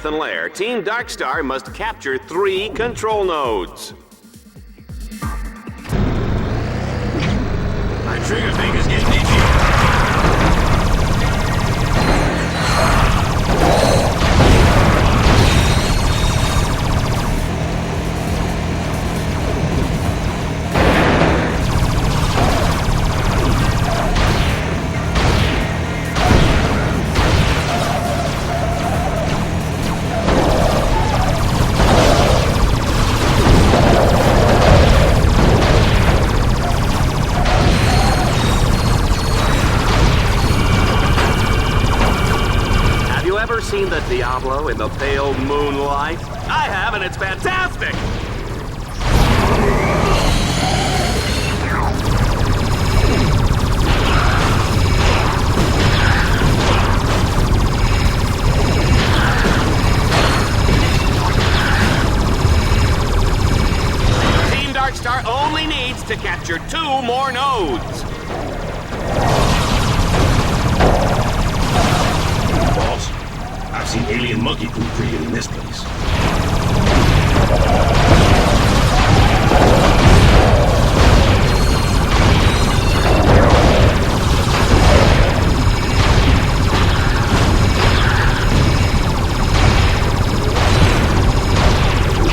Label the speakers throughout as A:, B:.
A: Leviathan lair, Team Darkstar must capture 3 control nodes.
B: My trigger finger's getting itchy.
A: Seen the Diablo in the pale moonlight? I have, and it's fantastic! Team Darkstar only needs to capture 2 more nodes.
B: Boss, I've seen alien monkey poop created in this place.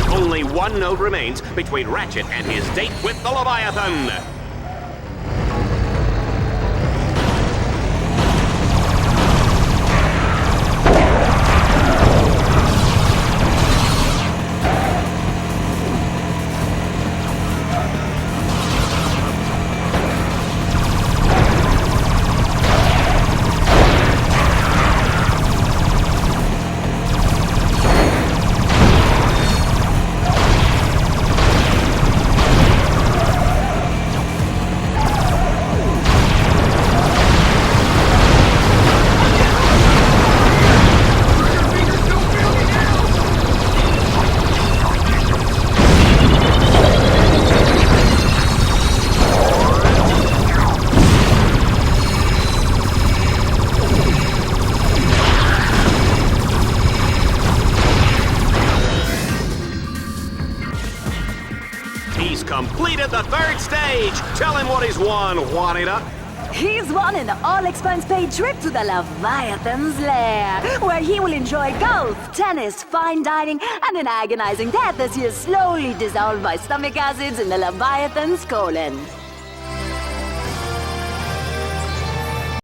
A: Only 1 node remains between Ratchet and his date with the Leviathan. He's completed the 3rd stage. Tell him what he's won, Juanita.
C: He's won an all-expense-paid trip to the Leviathan's lair, where he will enjoy golf, tennis, fine dining, and an agonizing death as he is slowly dissolved by stomach acids in the Leviathan's colon.